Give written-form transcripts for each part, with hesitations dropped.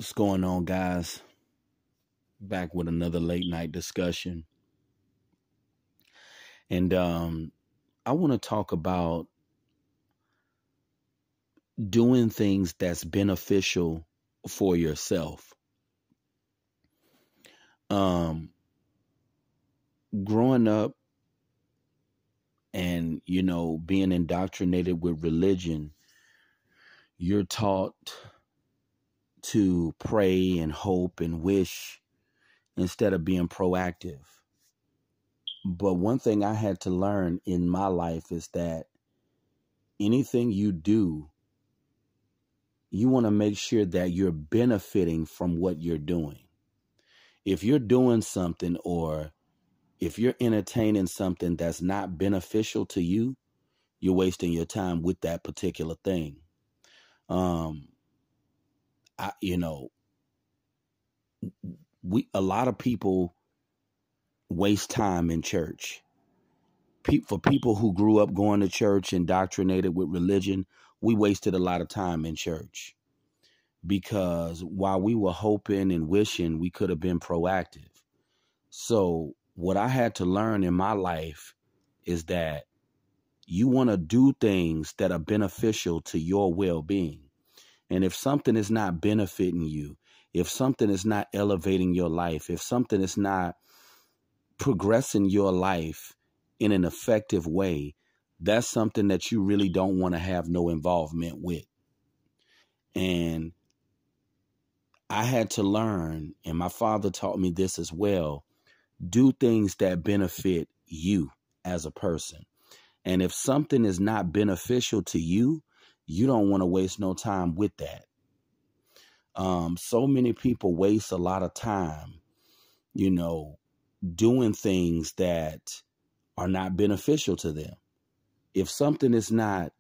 What's going on, guys? Back with another late night discussion. And I want to talk about doing things that's beneficial for yourself. Um, Growing up and, being indoctrinated with religion, you're taught to pray and hope and wish instead of being proactive. But one thing I had to learn in my life is that anything you do, you want to make sure that you're benefiting from what you're doing. If you're doing something or if you're entertaining something that's not beneficial to you, you're wasting your time with that particular thing. A lot of people waste time in church. For people who grew up going to church, indoctrinated with religion, we wasted a lot of time in church because while we were hoping and wishing, we could have been proactive. So what I had to learn in my life is that you want to do things that are beneficial to your well-being. And if something is not benefiting you, if something is not elevating your life, if something is not progressing your life in an effective way, that's something that you really don't want to have no involvement with. And I had to learn, and my father taught me this as well, do things that benefit you as a person. And if something is not beneficial to you, you don't want to waste no time with that. So many people waste a lot of time, doing things that are not beneficial to them. If something is not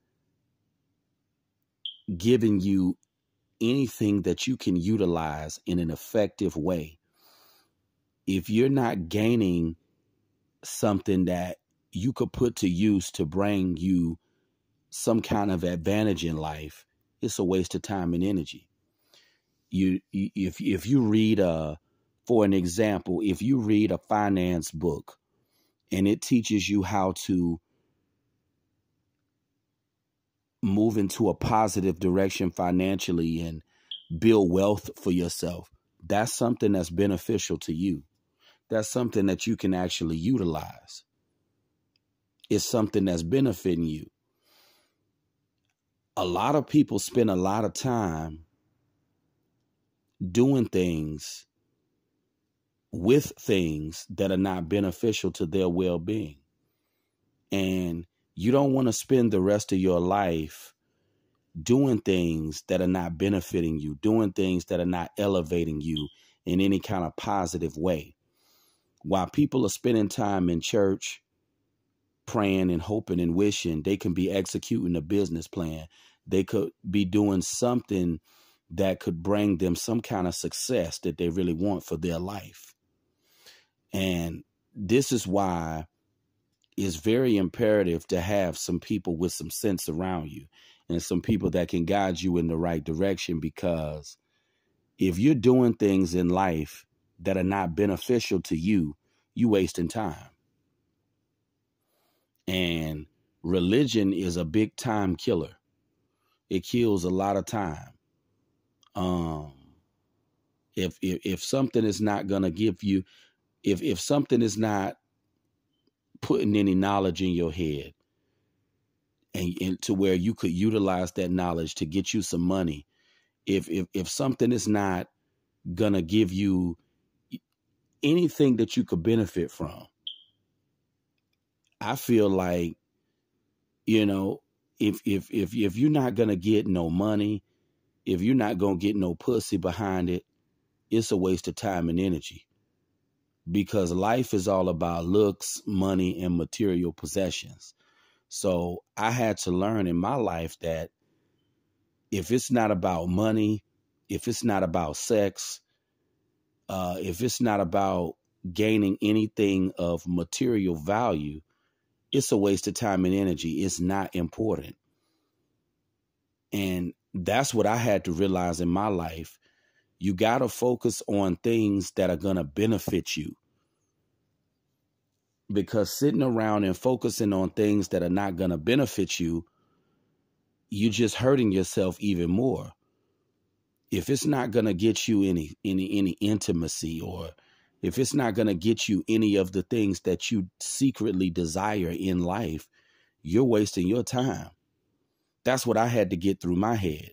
giving you anything that you can utilize in an effective way, if you're not gaining something that you could put to use to bring you some kind of advantage in life, it's a waste of time and energy. If you read for an example, if you read a finance book and it teaches you how to move into a positive direction financially and build wealth for yourself, that's something that's beneficial to you. That's something that you can actually utilize. It's something that's benefiting you. A lot of people spend a lot of time doing things with things that are not beneficial to their well-being. And you don't want to spend the rest of your life doing things that are not benefiting you, doing things that are not elevating you in any kind of positive way. While people are spending time in church, praying and hoping and wishing, they can be executing a business plan. They could be doing something that could bring them some kind of success that they really want for their life. And this is why it's very imperative to have some people with some sense around you and some people that can guide you in the right direction, because if you're doing things in life that are not beneficial to you, you wasting time. And religion is a big time killer. It kills a lot of time. If something is not going to give you, if something is not putting any knowledge in your head and to where you could utilize that knowledge to get you some money, if something is not going to give you anything that you could benefit from, I feel like, if you're not going to get no money, if you're not going to get no pussy behind it, it's a waste of time and energy, because life is all about looks, money, and material possessions. So I had to learn in my life that if it's not about money, if it's not about sex, if it's not about gaining anything of material value, it's a waste of time and energy. It's not important. And that's what I had to realize in my life. You got to focus on things that are going to benefit you, because sitting around and focusing on things that are not going to benefit you, you're just hurting yourself even more. If it's not going to get you any intimacy, or if it's not going to get you any of the things that you secretly desire in life, you're wasting your time. That's what I had to get through my head.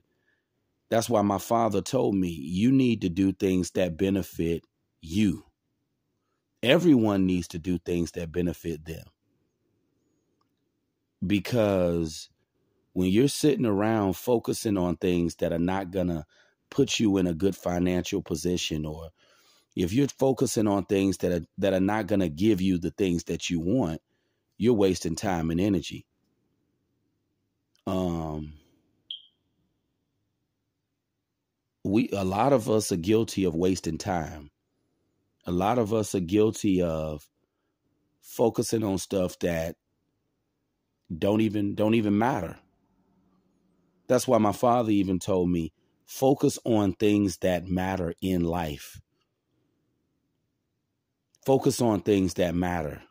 That's why my father told me, you need to do things that benefit you. Everyone needs to do things that benefit them. Because when you're sitting around focusing on things that are not going to put you in a good financial position, or if you're focusing on things that are not going to give you the things that you want, you're wasting time and energy. A lot of us are guilty of wasting time. A lot of us are guilty of focusing on stuff that don't even matter. That's why my father even told me, focus on things that matter in life. Focus on things that matter.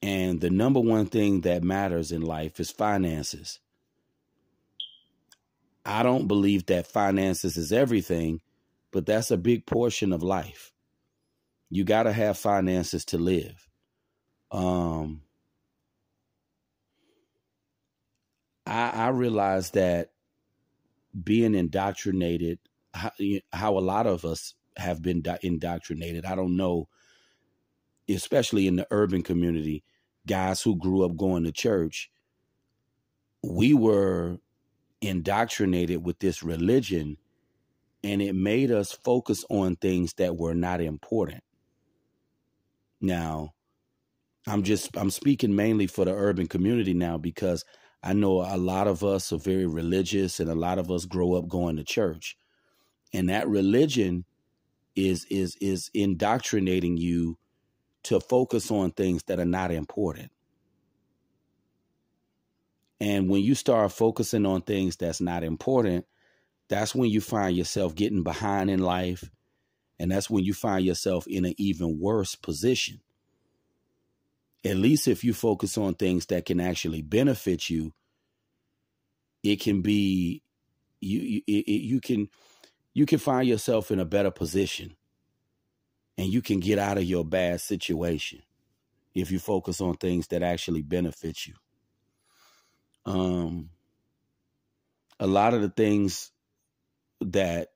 And the number one thing that matters in life is finances. I don't believe that finances is everything, but that's a big portion of life. You got to have finances to live. I realize that being indoctrinated, how a lot of us have been indoctrinated. I don't know, especially in the urban community, guys who grew up going to church, we were indoctrinated with this religion, and it made us focus on things that were not important. Now, I'm speaking mainly for the urban community now, because I know a lot of us are very religious, and a lot of us grow up going to church, and that religion is indoctrinating you to focus on things that are not important. And when you start focusing on things that's not important, that's when you find yourself getting behind in life. And that's when you find yourself in an even worse position. At least if you focus on things that can actually benefit you, it can be, you can find yourself in a better position, and you can get out of your bad situation if you focus on things that actually benefit you. A lot of the things that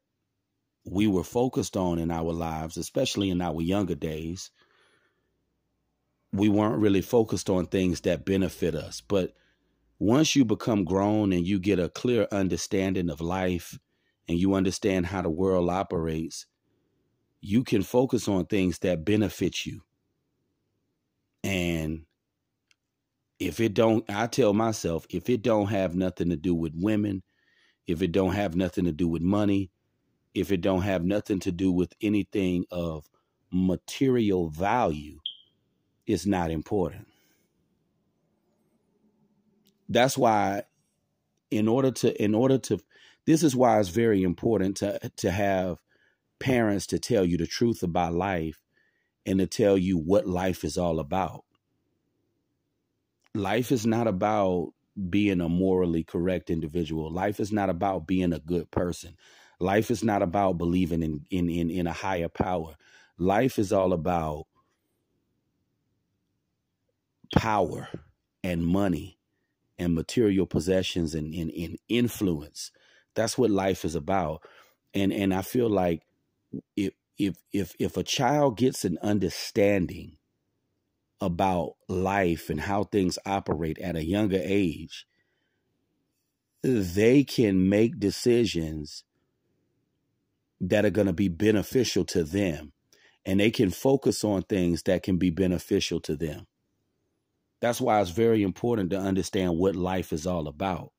we were focused on in our lives, especially in our younger days, we weren't really focused on things that benefit us. But once you become grown and you get a clear understanding of life, and you understand how the world operates, you can focus on things that benefit you. And I tell myself, if it don't have nothing to do with women, if it don't have nothing to do with money, if it don't have nothing to do with anything of material value, it's not important. That's why this is why it's very important to have parents to tell you the truth about life, and to tell you what life is all about. Life is not about being a morally correct individual. Life is not about being a good person. Life is not about believing in a higher power. Life is all about power and money and material possessions and influence. That's what life is about. And I feel like if a child gets an understanding about life and how things operate at a younger age, they can make decisions that are going to be beneficial to them, and they can focus on things that can be beneficial to them. That's why it's very important to understand what life is all about,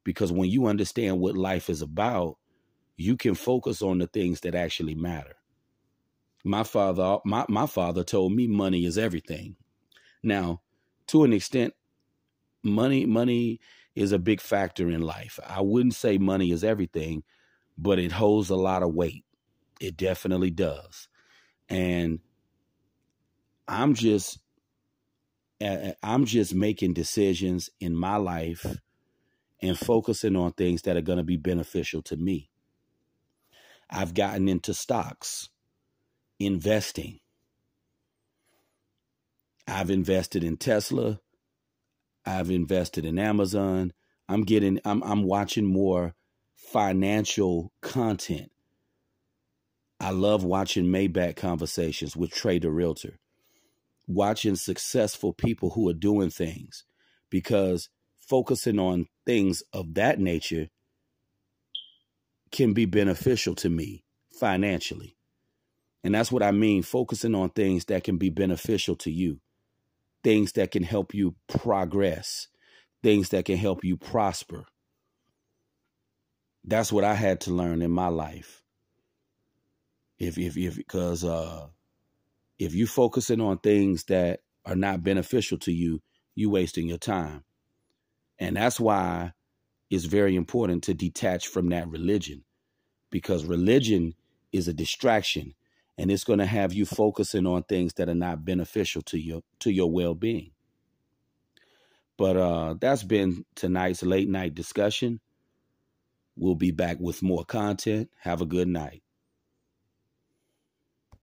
because when you understand what life is about, you can focus on the things that actually matter. My father told me money is everything. Now, to an extent, money is a big factor in life. I wouldn't say money is everything, but it holds a lot of weight. It definitely does. And I'm just making decisions in my life and focusing on things that are going to be beneficial to me. I've gotten into stocks, investing. I've invested in Tesla. I've invested in Amazon. I'm watching more financial content. I love watching Maybach Conversations with Trey the Realtor, watching successful people who are doing things, because focusing on things of that nature can be beneficial to me financially. And that's what I mean, focusing on things that can be beneficial to you, things that can help you progress, things that can help you prosper. That's what I had to learn in my life. Because if you focusing on things that are not beneficial to you, you wasting your time. And that's why it's very important to detach from that religion, because religion is a distraction, and it's going to have you focusing on things that are not beneficial to your well-being. But that's been tonight's late night discussion. We'll be back with more content. Have a good night.